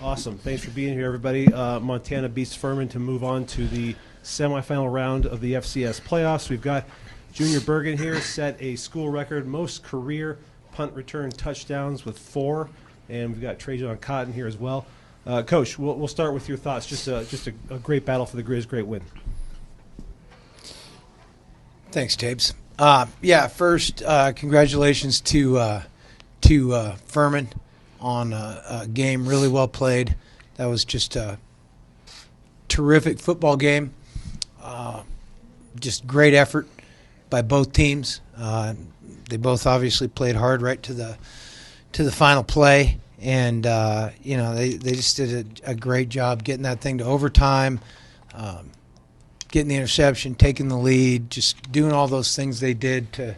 Awesome. Thanks for being here, everybody. Montana beats Furman to move on to the semifinal round of the FCS playoffs. We've got Junior Bergen here, set a school record, most career punt return touchdowns with 4, and we've got TraJon Cotton here as well. Coach, we'll start with your thoughts. Just a great battle for the Griz, great win. Thanks, Tabes. First, congratulations to Furman on a game really well played. That was just a terrific football game. Just great effort by both teams. They both obviously played hard right to the final play, and they just did a great job getting that thing to overtime, getting the interception, taking the lead, just doing all those things they did to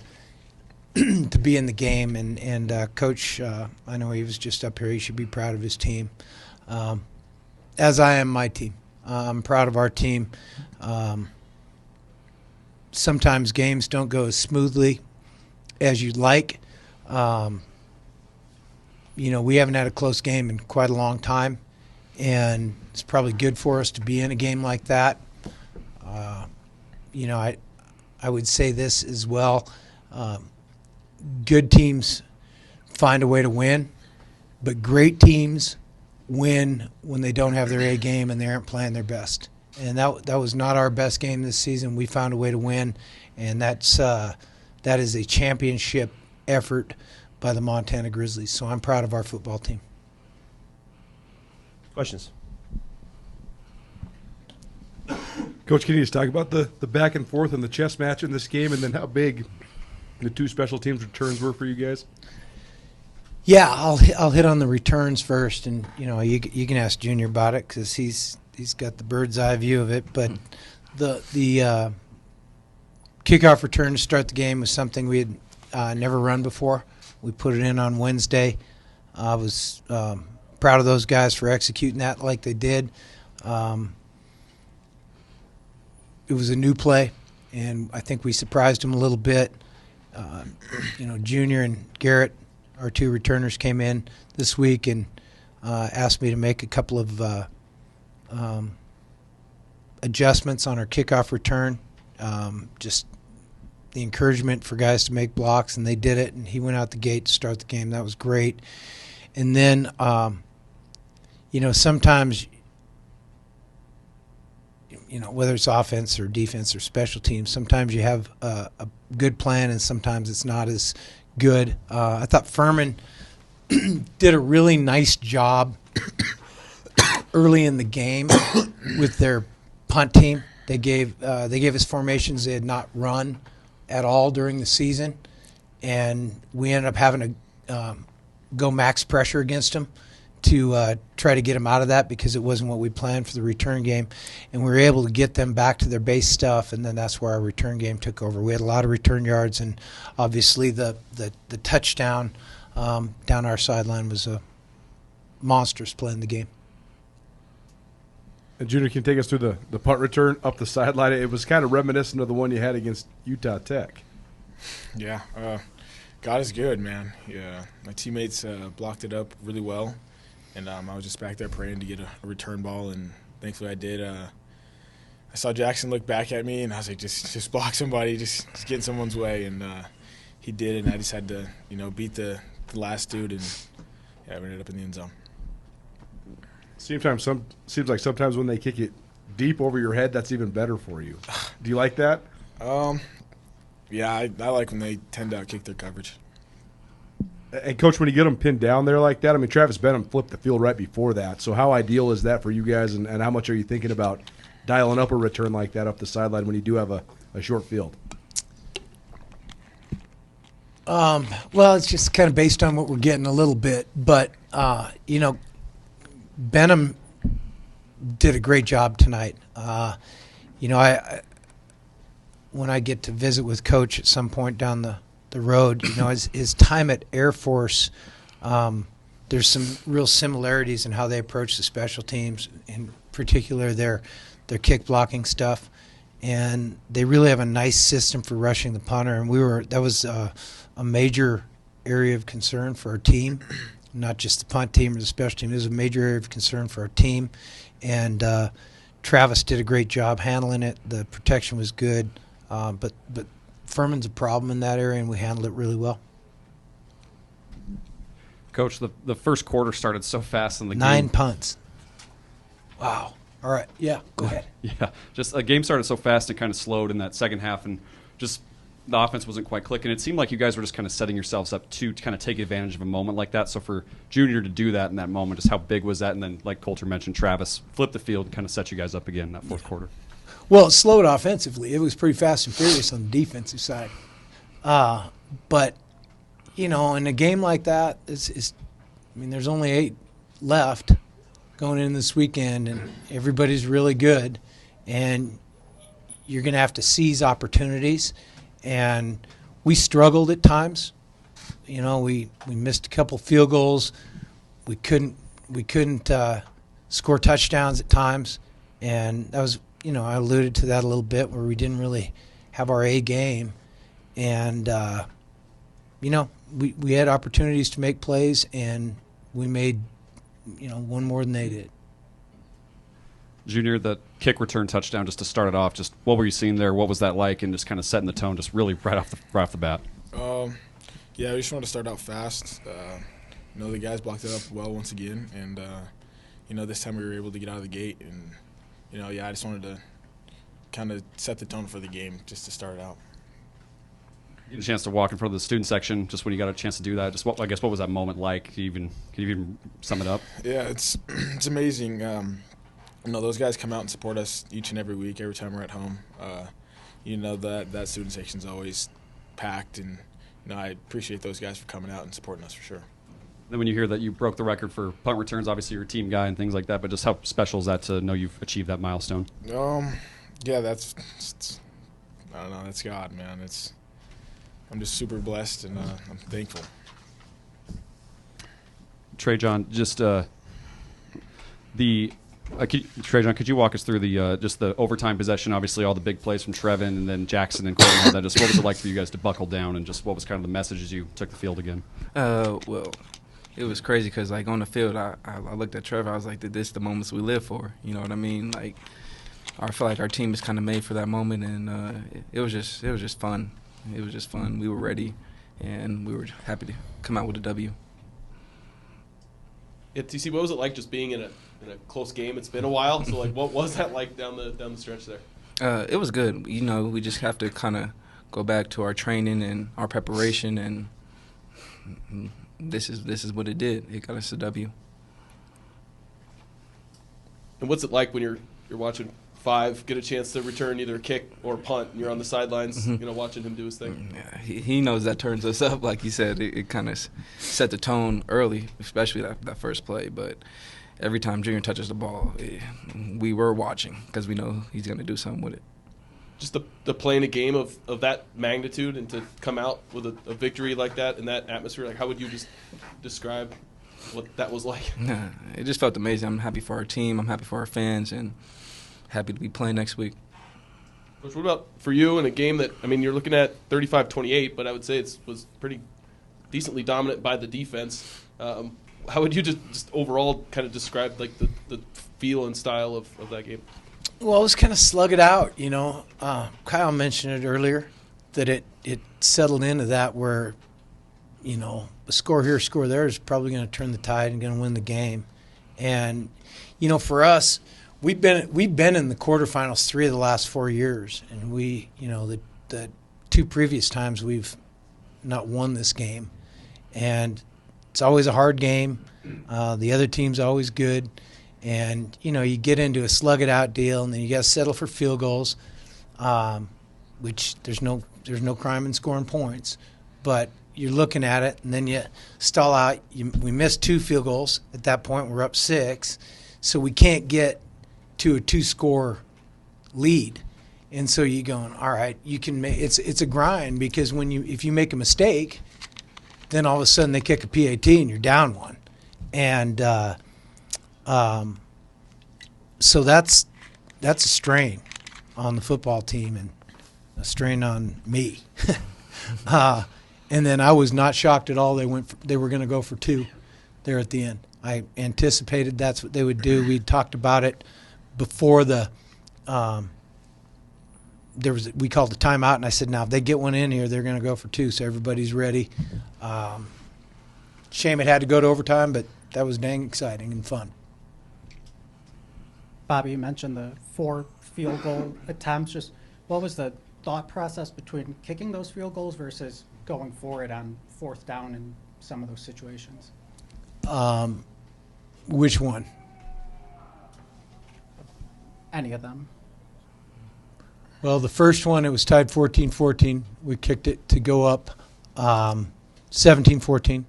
be in the game. And Coach, I know he was just up here. He should be proud of his team, as I am my team. I'm proud of our team. Sometimes games don't go as smoothly as you'd like. We haven't had a close game in quite a long time, and it's probably good for us to be in a game like that. I would say this as well. Good teams find a way to win, but great teams win when they don't have their A game and they aren't playing their best. And that was not our best game this season. We found a way to win, and that is a championship effort by the Montana Grizzlies. So I'm proud of our football team. Questions? Coach, can you just talk about the back and forth and the chess match in this game, and then how big the 2 special teams returns were for you guys? Yeah, I'll hit on the returns first, and you can ask Junior about it because he's got the bird's eye view of it. But the kickoff return to start the game was something we had never run before. We put it in on Wednesday. I was proud of those guys for executing that like they did. It was a new play, and I think we surprised them a little bit. Junior and Garrett, our 2 returners, came in this week and asked me to make a couple of adjustments on our kickoff return. Just the encouragement for guys to make blocks, and they did it, and he went out the gate to start the game. That was great. And then, sometimes, whether it's offense or defense or special teams, sometimes you have a good plan and sometimes it's not as good. I thought Furman did a really nice job early in the game with their punt team. They gave us formations they had not run at all during the season, and we ended up having to go max pressure against them to try to get them out of that because it wasn't what we planned for the return game. And we were able to get them back to their base stuff, and then that's where our return game took over. We had a lot of return yards, and obviously the touchdown down our sideline was a monstrous play in the game. And Junior, can you take us through the punt return up the sideline? It was kind of reminiscent of the one you had against Utah Tech. Yeah, God is good, man. Yeah, my teammates blocked it up really well, and I was just back there praying to get a return ball, and thankfully I did. I saw Jackson look back at me, and I was like, just block somebody, just get in someone's way, and he did, and I just had to, beat the last dude, and yeah, we ended up in the end zone. Seems like sometimes when they kick it deep over your head, that's even better for you. Do you like that? Yeah, I like when they tend to kick their coverage. And, Coach, when you get them pinned down there like that, I mean, Travis Benham flipped the field right before that. So how ideal is that for you guys, and how much are you thinking about dialing up a return like that up the sideline when you do have a short field? Well, it's just kind of based on what we're getting a little bit. But, Benham did a great job tonight. When I get to visit with Coach at some point down the road, his time at Air Force, there's some real similarities in how they approach the special teams, in particular their kick blocking stuff, and they really have a nice system for rushing the punter. And that was a major area of concern for our team not just the punt team or the special team. It was a major area of concern for our team, and Travis did a great job handling it. The protection was good, but Furman's a problem in that area, and we handled it really well. Coach, the first quarter started so fast in the 9 game. punts. Wow. All right. Yeah, go ahead. Yeah, just the game started so fast and kind of slowed in that second half, and just the offense wasn't quite clicking. It seemed like you guys were just kind of setting yourselves up to kind of take advantage of a moment like that. So for Junior to do that in that moment, just how big was that? And then, like Coulter mentioned, Travis flipped the field and kind of set you guys up again in that fourth quarter. Well, it slowed offensively. It was pretty fast and furious on the defensive side. But, in a game like that, there's only 8 left going in this weekend, and everybody's really good. And you're going to have to seize opportunities. And we struggled at times. We missed a couple field goals. We couldn't score touchdowns at times. And that was, I alluded to that a little bit, where we didn't really have our A game. And, we had opportunities to make plays, and we made, one more than they did. Junior, the kick return touchdown, just to start it off, just what were you seeing there? What was that like? And just kind of setting the tone, just really right off the bat. Yeah, we just wanted to start out fast. The guys blocked it up well once again, and this time we were able to get out of the gate, and I just wanted to kind of set the tone for the game just to start out. You had a chance to walk in front of the student section just when you got a chance to do that. Just what was that moment like? Can you even sum it up? Yeah, it's amazing. Those guys come out and support us each and every week, every time we're at home. That student section's always packed, and I appreciate those guys for coming out and supporting us for sure. Then when you hear that you broke the record for punt returns, obviously you're a team guy and things like that, but just how special is that to know you've achieved that milestone? Yeah, that's I don't know, that's God, man. I'm just super blessed, and I'm thankful. TraJon, just TraJon, could you walk us through the just the overtime possession? Obviously, all the big plays from Trevin and then Jackson and Cole and all that. Just what was it like for you guys to buckle down, and just what was kind of the message as you took the field again? Well, it was crazy because, like, on the field, I looked at Trevor. I was like, this is the moments we live for. You know what I mean? Like, I feel like our team is kind of made for that moment, and it was just fun. It was just fun. We were ready, and we were happy to come out with a W. Yeah, TC, what was it like just being in a close game? It's been a while, so what was that like down the stretch there? It was good. We just have to kind of go back to our training and our preparation, and this is what it did. It got us a W. And what's it like when you're watching Five get a chance to return either a kick or punt, and you're on the sidelines, watching him do his thing? Yeah, he knows that turns us up. Like you said, it kind of set the tone early, especially that first play. But every time Junior touches the ball, we were watching because we know he's going to do something with it. Just the playing a game of that magnitude and to come out with a victory like that in that atmosphere, like how would you just describe what that was like? It just felt amazing. I'm happy for our team. I'm happy for our fans, and happy to be playing next week. Coach, what about for you in a game that, you're looking at 35-28, but I would say it was pretty decently dominant by the defense. How would you just overall kind of describe like the feel and style of that game? Well, it was kind of slug it out, Kyle mentioned it earlier, that it settled into that where, a score here, score there is probably going to turn the tide and going to win the game. And, for us, we've been in the quarterfinals 3 of the last 4 years, and we, the 2 previous times we've not won this game. And it's always a hard game. The other team's always good. And, you get into a slug-it-out deal, and then you got to settle for field goals, which there's no crime in scoring points. But you're looking at it, and then you stall out. We missed 2 field goals. At that point, we're up 6. So we can't get to a 2-score lead. And so you're going, all right, you can make it's a grind, because if you make a mistake, then all of a sudden they kick a PAT and you're down 1. And so that's a strain on the football team and a strain on me. And then I was not shocked at all they were going to go for 2. there at the end. I anticipated that's what they would do. We talked about it before the we called the timeout, and I said, now if they get one in here, they're going to go for two, so everybody's ready. Shame it had to go to overtime, but that was dang exciting and fun. Bobby, you mentioned the 4 field goal attempts. Just what was the thought process between kicking those field goals versus going for it on 4th down in some of those situations? Which one? Any of them? Well, the first one, it was tied 14-14. We kicked it to go up 17-14.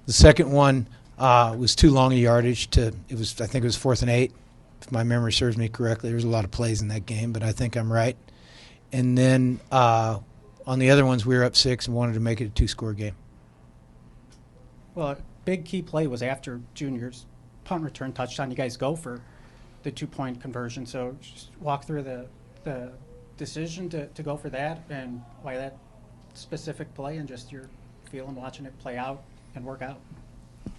The second one was too long a yardage I think it was 4th and 8, if my memory serves me correctly. There was a lot of plays in that game, but I think I'm right. And then on the other ones, we were up 6 and wanted to make it a 2-score game. Well, a big key play was after Junior's punt return touchdown. You guys go for the 2-point conversion. So just walk through the decision to go for that and why that specific play and just your feeling watching it play out and work out.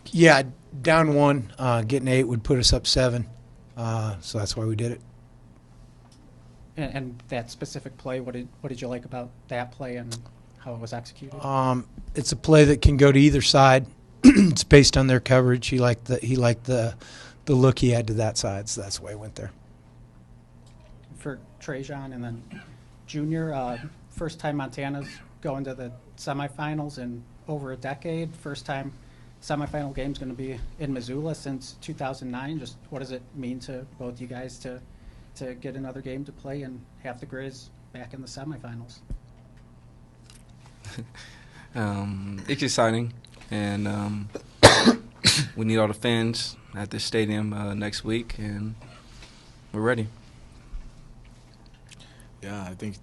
Yeah, down 1, getting 8 would put us up 7. So that's why we did it. And that specific play, what did you like about that play and how it was executed? It's a play that can go to either side. It's based on their coverage. He liked the look he had to that side, so that's why he went there. For TraJon and then Junior, first time Montana's going to the semifinals in over a decade. First time semifinal game's going to be in Missoula since 2009. Just what does it mean to both you guys to get another game to play and have the Griz back in the semifinals? It's exciting, and we need all the fans at the stadium next week, and we're ready. Yeah, I think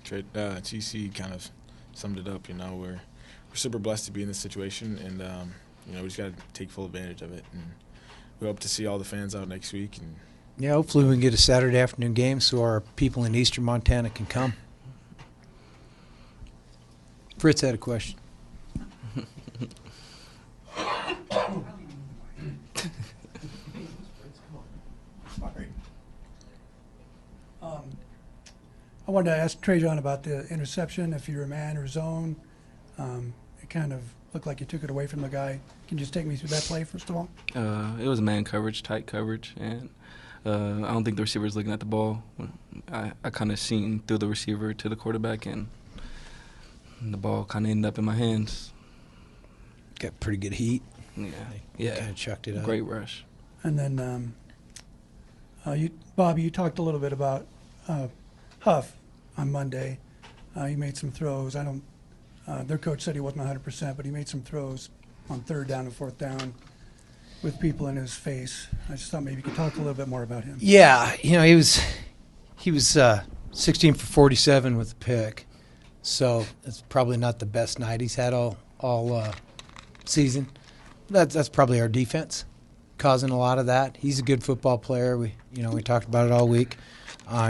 TC kind of summed it up. We're super blessed to be in this situation, and we just got to take full advantage of it. And we hope to see all the fans out next week. And Yeah, hopefully we can get a Saturday afternoon game so our people in eastern Montana can come. Fritz had a question. I wanted to ask TraJon about the interception, if you were man or zone. It kind of looked like you took it away from the guy. Can you just take me through that play, first of all? It was man coverage, tight coverage, and I don't think the receiver was looking at the ball. I kind of seen through the receiver to the quarterback, and the ball kind of ended up in my hands. Got pretty good heat. Yeah. Kind of chucked it up. Great rush. And then, Bobby, you talked a little bit about Huff on Monday. He made some throws. Their coach said he wasn't 100%, but he made some throws on 3rd down and 4th down with people in his face. I just thought maybe you could talk a little bit more about him. Yeah, he was 16 for 47 with a pick, so it's probably not the best night he's had all season. That's probably our defense causing a lot of that. He's a good football player. We talked about it all week.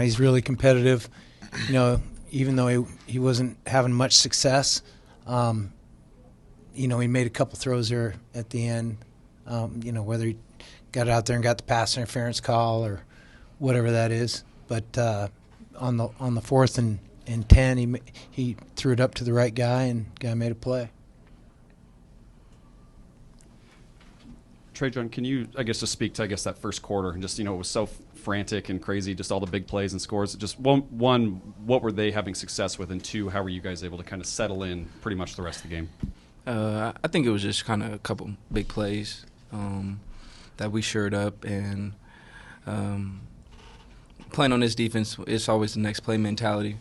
He's really competitive. Even though he wasn't having much success, he made a couple throws there at the end. Whether he got out there and got the pass interference call or whatever that is. But on the 4th and 10, he threw it up to the right guy, and the guy made a play. TraJon, can you, just speak to, that first quarter and just, it was so frantic and crazy, just all the big plays and scores. Just one, what were they having success with? And 2, how were you guys able to kind of settle in pretty much the rest of the game? I think it was just kind of a couple big plays that we shored up, and playing on this defense, it's always the next play mentality.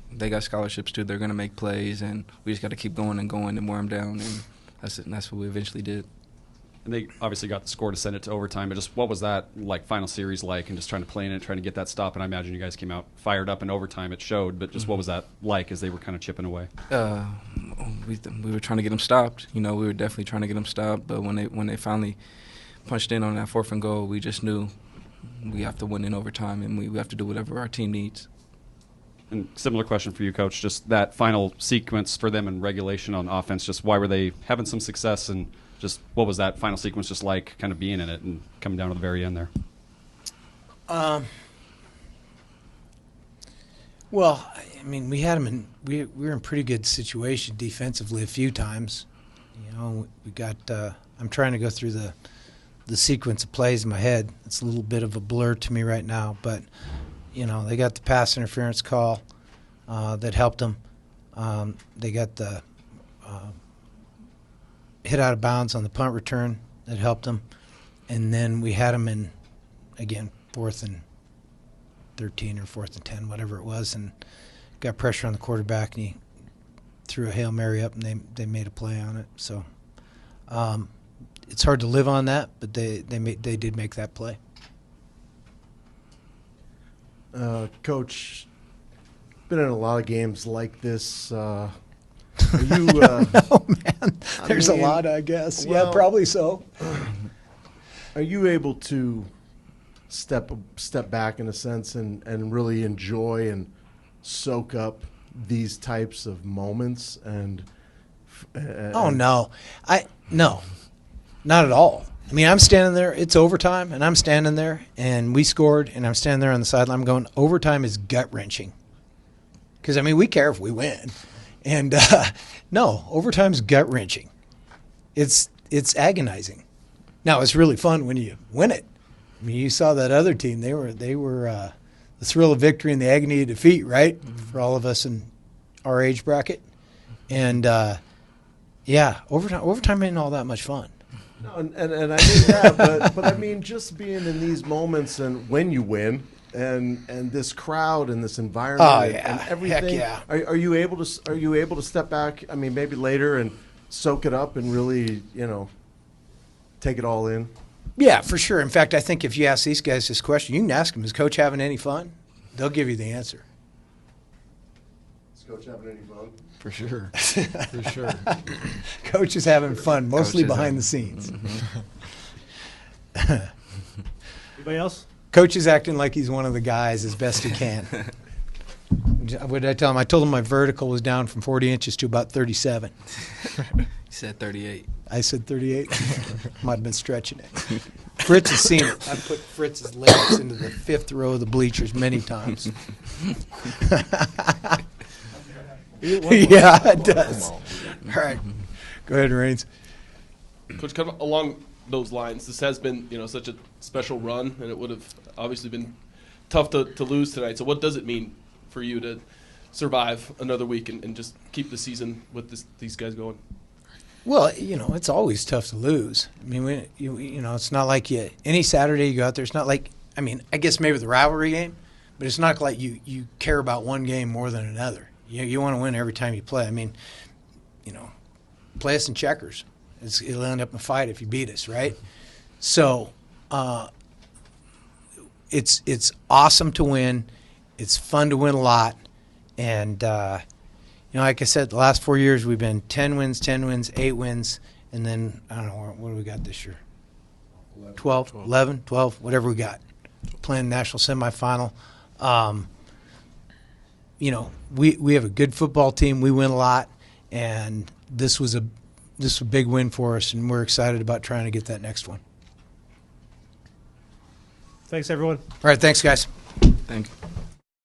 They got scholarships too; they're going to make plays, and we just got to keep going and going and wear them down, and that's what we eventually did. And they obviously got the score to send it to overtime, but just what was that final series like, and just trying to play in it, trying to get that stop? And I imagine you guys came out fired up in overtime. It showed, but just what was that like as they were kind of chipping away? We were trying to get them stopped. We were definitely trying to get them stopped, but when they finally punched in on that 4th and goal, we just knew we have to win in overtime, and we have to do whatever our team needs. And similar question for you, Coach, just that final sequence for them in regulation on offense, just why were they having some success and just what was that final sequence just like, kind of being in it and coming down to the very end there? Well, I mean, we had them in. We were in pretty good situation defensively a few times. You know, we got. I'm trying to go through the sequence of plays in my head. It's a little bit of a blur to me right now, but you know, they got the pass interference call that helped them. They got the hit out of bounds on the punt return that helped them, and then we had them in again 4th and 13 or 4th and 10, whatever it was, and got pressure on the quarterback, and he threw a Hail Mary up, and they made a play on it. So it's hard to live on that, but they did make that play. Coach, been in a lot of games like this. Are you? Oh man, there's mean, a lot, I guess. well- Yeah, probably so. Are you able to step back in a sense and really enjoy and soak up these types of moments Oh no, no, not at all. I mean, I'm standing there. It's overtime, and I'm standing there, and we scored, and I'm standing there on the sideline. I'm going, overtime is gut wrenching, because I mean, we care if we win, and no, overtime's gut wrenching. It's agonizing. Now it's really fun when you win it. I mean, you saw that other team. They were the thrill of victory and the agony of defeat, right? For all of us in our age bracket, and yeah, overtime ain't all that much fun. No, and I knew that, but I mean, just being in these moments and when you win, and this crowd and this environment Oh, and, yeah. and everything. Heck yeah. Are you able to step back? I mean, maybe later and soak it up and really take it all in. Yeah, for sure. In fact, I think if you ask these guys this question, you can ask them, is Coach having any fun? They'll give you the answer. Is Coach having any fun? For sure. For sure. Coach is having fun, mostly Coach is behind having- the scenes. Anybody else? Coach is acting like he's one of the guys as best he can. What did I tell him? I told him my vertical was down from 40 inches to about 37. He said 38. I said 38. Might have been stretching it. Fritz has seen it. I've put Fritz's legs into the 5th row of the bleachers many times. Yeah, it does. All right. Go ahead, Raines. Coach, kind of along those lines, this has been such a special run, and it would have obviously been tough to lose tonight. So what does it mean for you to survive another week and just keep the season with these guys going? Well, it's always tough to lose. I mean, it's not like any Saturday you go out there. It's not like, I mean, I guess maybe the rivalry game, but it's not like you care about one game more than another. You want to win every time you play. I mean, play us in checkers. It'll end up in a fight if you beat us, right? So it's awesome to win. It's fun to win a lot. And, like I said, the last 4 years we've been 10 wins, 8 wins, and then, I don't know, what do we got this year? 12, 11, 12, whatever we got. Playing national semifinal. We have a good football team. We win a lot, and this was a big win for us, and we're excited about trying to get that next one. Thanks, everyone. All right, thanks, guys. Thank you.